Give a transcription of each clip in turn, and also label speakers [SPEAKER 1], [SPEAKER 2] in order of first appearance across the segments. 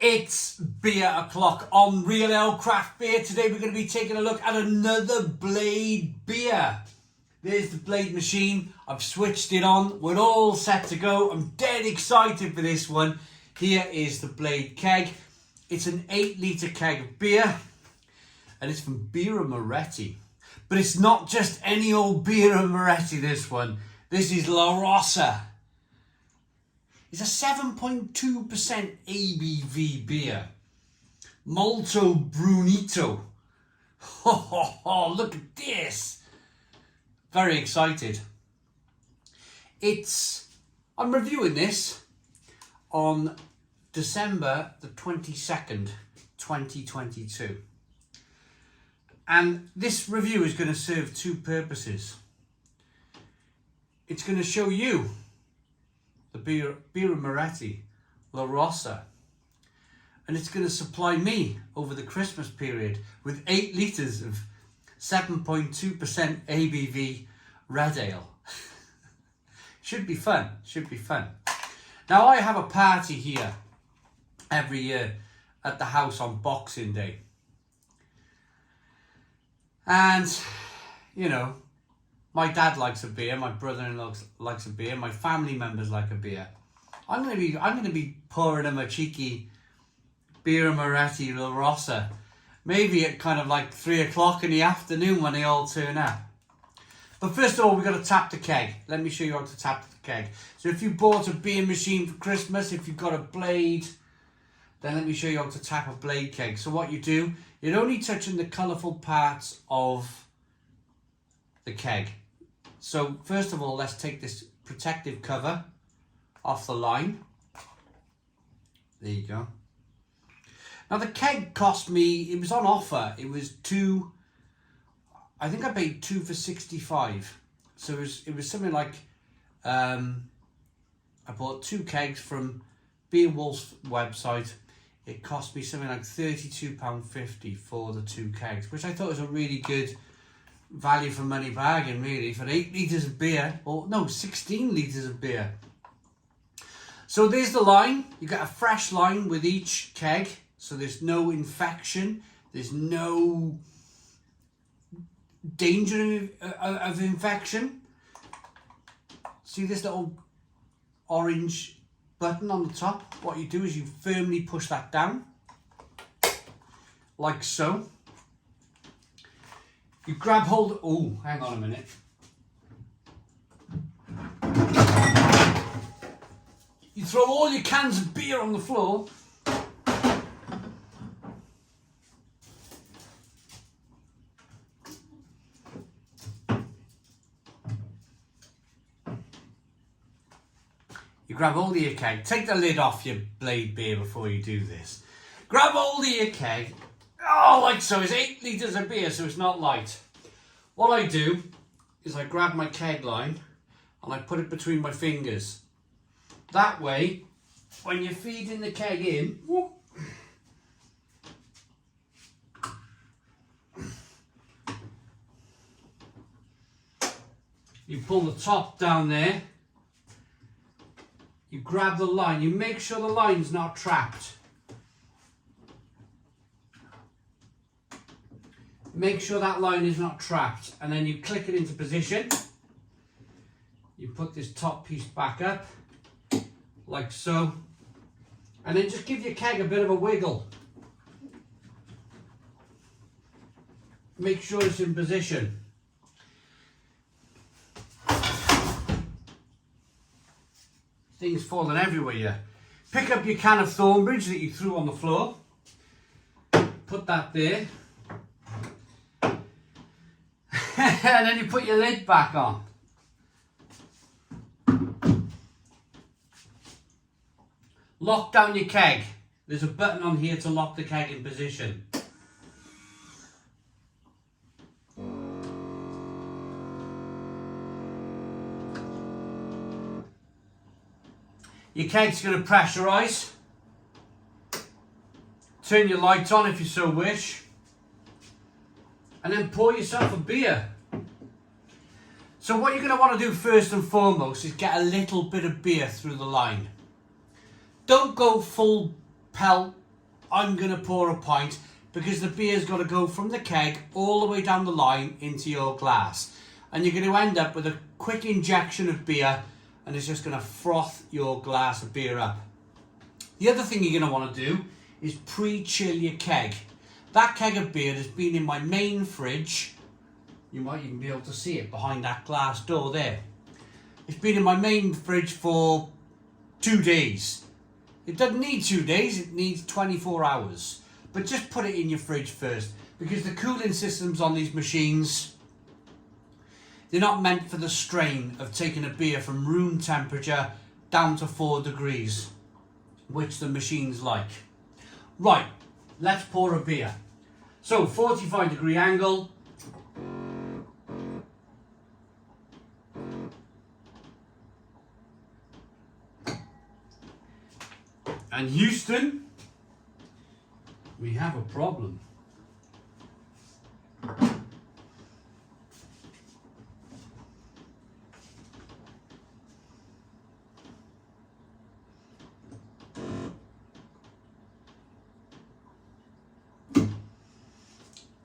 [SPEAKER 1] It's beer o'clock on Real Ale Craft Beer. Today we're going to be taking a look at another Blade beer. There's the Blade machine. I've switched it on. We're all set to go. I'm dead excited for this one. Here is the Blade keg. It's an 8-litre keg of beer. And it's from Birra Moretti. But it's not just any old Birra Moretti, this one. This is La Rossa. It's a 7.2% ABV beer. Molto Brunito. Oh, look at this. Very excited. I'm reviewing this on December the 22nd, 2022. And this review is going to serve two purposes. It's going to show you the Birra Moretti La Rossa, and it's going to supply me over the Christmas period with 8 litres of 7.2% ABV red ale. Should be fun, Now I have a party here every year at the house on Boxing Day, and you know, my dad likes a beer, my brother-in-law likes a beer, my family members like a beer. I'm gonna be pouring them a cheeky Birra Moretti La Rossa, maybe at kind of like 3 o'clock in the afternoon when they all turn up. But first of all, we've got to tap the keg. Let me show you how to tap the keg. So if you bought a beer machine for Christmas, if you've got a Blade, then let me show you how to tap a Blade keg. So what you do, you're only touching the colourful parts of the keg. So first of all, let's take this protective cover off the line. There you go. Now the keg cost me, it was on offer. It was I think I paid 2 for 65. So it was something like, I bought 2 kegs from Beer Wolf's website. It cost me something like £32.50 for the 2 kegs, which I thought was a really good value for money bargain, really, for 8 litres of beer, or no, 16 litres of beer. So there's the line. You get a fresh line with each keg, so there's no infection, there's no danger of infection. See this little orange button on the top? What you do is you firmly push that down, like so. You grab hold, oh, hang on a minute. You throw all your cans of beer on the floor. You grab hold of your keg. Take the lid off your Blade beer before you do this. Grab hold of your keg. Oh, like so. It's 8 litres of beer, so it's not light. What I do is I grab my keg line and I put it between my fingers. That way, when you're feeding the keg in, you pull the top down there, you grab the line, you make sure the line's not trapped. Make sure that line is not trapped, and then you click it into position. You put this top piece back up, like so, and then just give your keg a bit of a wiggle. Make sure it's in position. Things falling everywhere here. Pick up your can of Thornbridge that you threw on the floor. Put that there. And then you put your lid back on. Lock down your keg. There's a button on here to lock the keg in position. Your keg's going to pressurise. Turn your light on if you so wish. And then pour yourself a beer. So what you're going to want to do first and foremost is get a little bit of beer through the line. Don't go full pelt I'm going to pour a pint because the beer's got to go from the keg all the way down the line into your glass. And you're going to end up with a quick injection of beer and it's just going to froth your glass of beer up. The other thing you're going to want to do is pre-chill your keg. That keg of beer has been in my main fridge. You might even be able to see it behind that glass door there. It's been in my main fridge for 2 days. It doesn't need 2 days, it needs 24 hours. But just put it in your fridge first, because the cooling systems on these machines, they're not meant for the strain of taking a beer from room temperature down to 4 degrees, which the machines like. Right, let's pour a beer. So 45-degree angle. And Houston, we have a problem.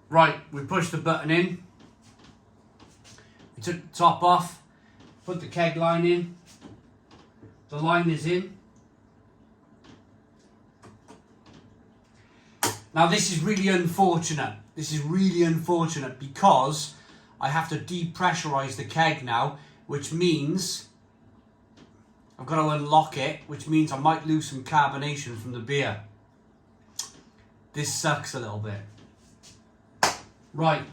[SPEAKER 1] Right, we pushed the button in. We took the top off, put the keg line in. The line is in. Now this is really unfortunate. This is really unfortunate because I have to depressurize the keg now, which means I've got to unlock it, which means I might lose some carbonation from the beer. This sucks a little bit. Right.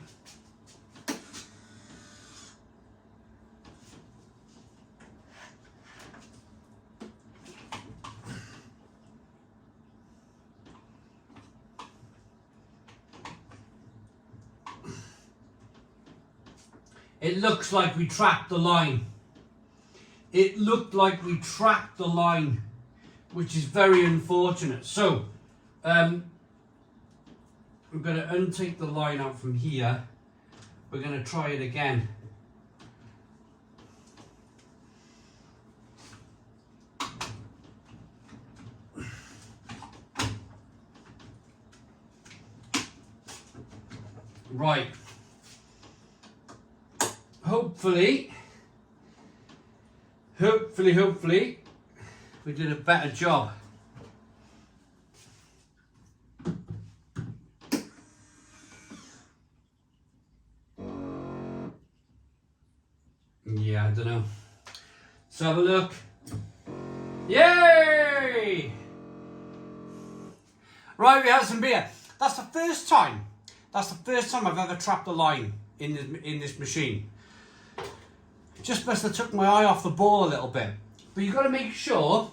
[SPEAKER 1] It looks like we trapped the line. It looked like we trapped the line, which is very unfortunate. So, we're going to untake the line out from here. We're going to try it again. Right. Hopefully, we did a better job. Yeah, I don't know. Let's have a look. Yay! Right, we have some beer. That's the first time I've ever trapped a line in this machine. Just must have took my eye off the ball a little bit. But you've got to make sure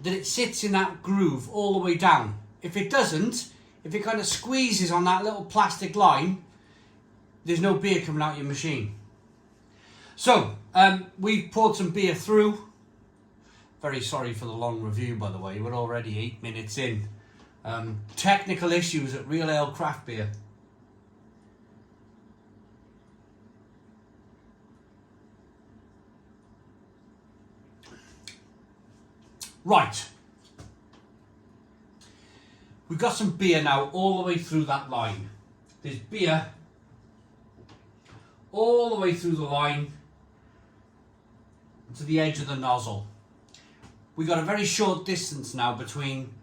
[SPEAKER 1] that it sits in that groove all the way down. If it doesn't, if it kind of squeezes on that little plastic line, there's no beer coming out of your machine. So, we've poured some beer through. Very sorry for the long review, by the way. We're already 8 minutes in. Technical issues at Real Ale Craft Beer. Right. We've got some beer now all the way through that line. There's beer all the way through the line to the edge of the nozzle. We've got a very short distance now between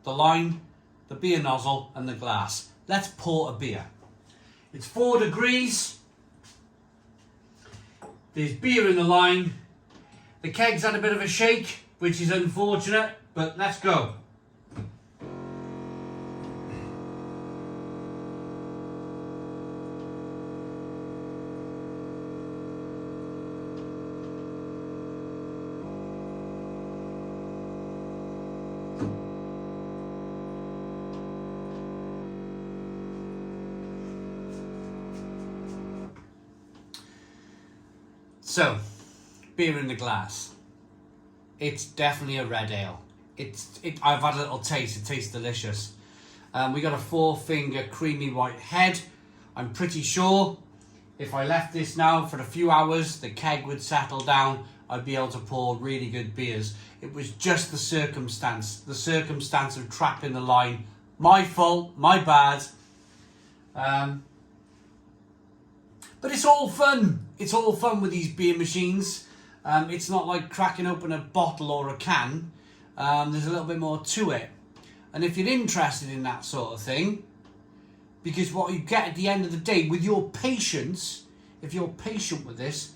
[SPEAKER 1] the line, the beer nozzle and the glass. Let's pour a beer. It's 4 degrees. There's beer in the line. The keg's had a bit of a shake, which is unfortunate, but let's go. So, beer in the glass. It's definitely a red ale. I've had a little taste. It tastes delicious. We got a 4-finger creamy white head. I'm pretty sure if I left this now for a few hours, the keg would settle down I'd be able to pour really good beers. It was just the circumstance of trapping the line. My fault, my bad. But it's all fun. It's all fun with these beer machines. It's not like cracking open a bottle or a can. There's a little bit more to it. And if you're interested in that sort of thing, because what you get at the end of the day, with your patience, if you're patient with this,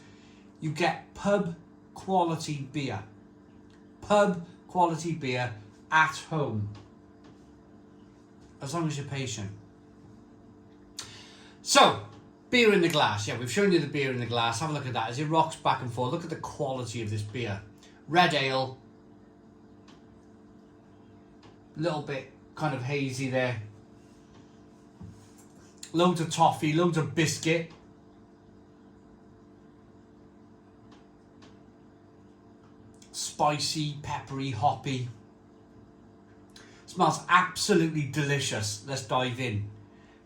[SPEAKER 1] you get pub quality beer. Pub quality beer at home. As long as you're patient. So, beer in the glass. Yeah, we've shown you the beer in the glass. Have a look at that as it rocks back and forth. Look at the quality of this beer. Red ale. Little bit kind of hazy there. Loads of toffee, loads of biscuit. Spicy, peppery, hoppy. Smells absolutely delicious. Let's dive in.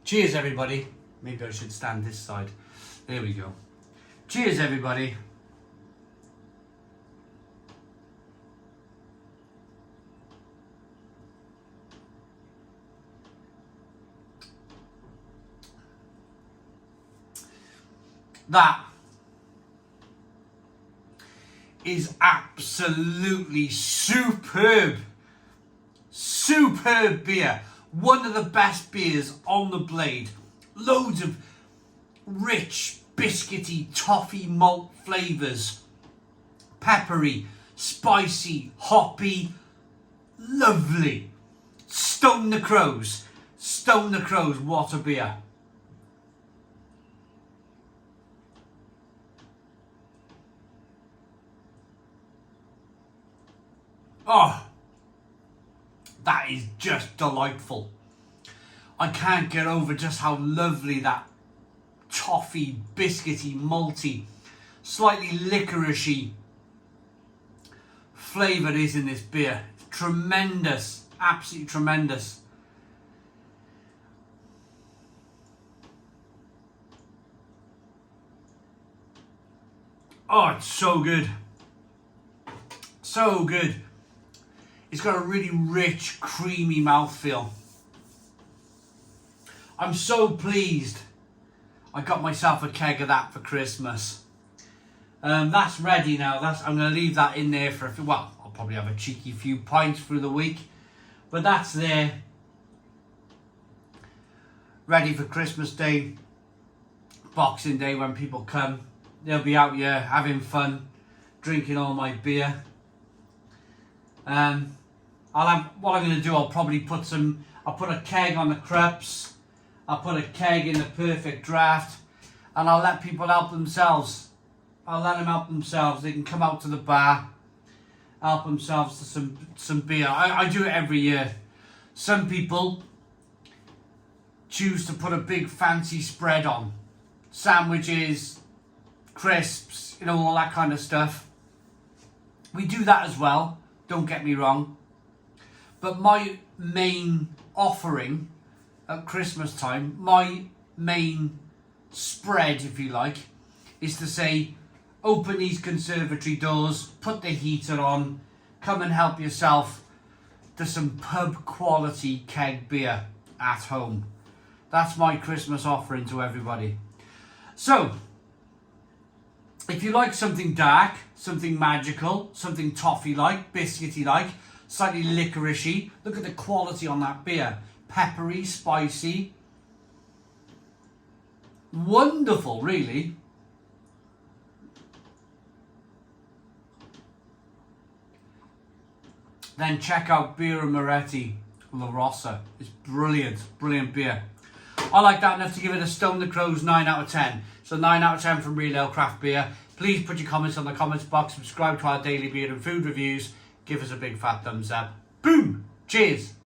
[SPEAKER 1] Cheers, everybody. Maybe I should stand this side. There we go. Cheers, everybody. That is absolutely superb. Superb beer. One of the best beers on the blade. Loads of rich, biscuity, toffee malt flavours. Peppery, spicy, hoppy. Lovely. Stone the Crows. Stone the Crows, what a beer. Oh, that is just delightful. I can't get over just how lovely that toffee, biscuity, malty, slightly licoricey flavour is in this beer. It's tremendous, absolutely tremendous. Oh, it's so good. So good. It's got a really rich, creamy mouthfeel. I'm so pleased I got myself a keg of that for Christmas. That's ready now. I'm going to leave that in there for well, I'll probably have a cheeky few pints through the week. But that's there. Ready for Christmas Day, Boxing Day when people come. They'll be out here having fun, drinking all my beer. What I'm going to do, I'll put a keg on the Krups, I'll put a keg in the Perfect Draft, and I'll let people help themselves. I'll let them help themselves. They can come out to the bar, help themselves to some beer. I do it every year. Some people choose to put a big fancy spread on. Sandwiches, crisps, all that kind of stuff. We do that as well, don't get me wrong. But my main offering at Christmas time, my main spread, if you like, is to say, open these conservatory doors, put the heater on, come and help yourself to some pub quality keg beer at home. That's my Christmas offering to everybody. So, if you like something dark, something magical, something toffee-like, biscuity-like, slightly licoricey, look at the quality on that beer. Peppery, spicy. Wonderful, really. Then check out Birra Moretti La Rossa. It's brilliant, brilliant beer. I like that enough to give it a Stone the Crows 9 out of 10. So 9 out of 10 from Real Ale Craft Beer. Please put your comments on the comments box. Subscribe to our daily beer and food reviews. Give us a big fat thumbs up. Boom! Cheers!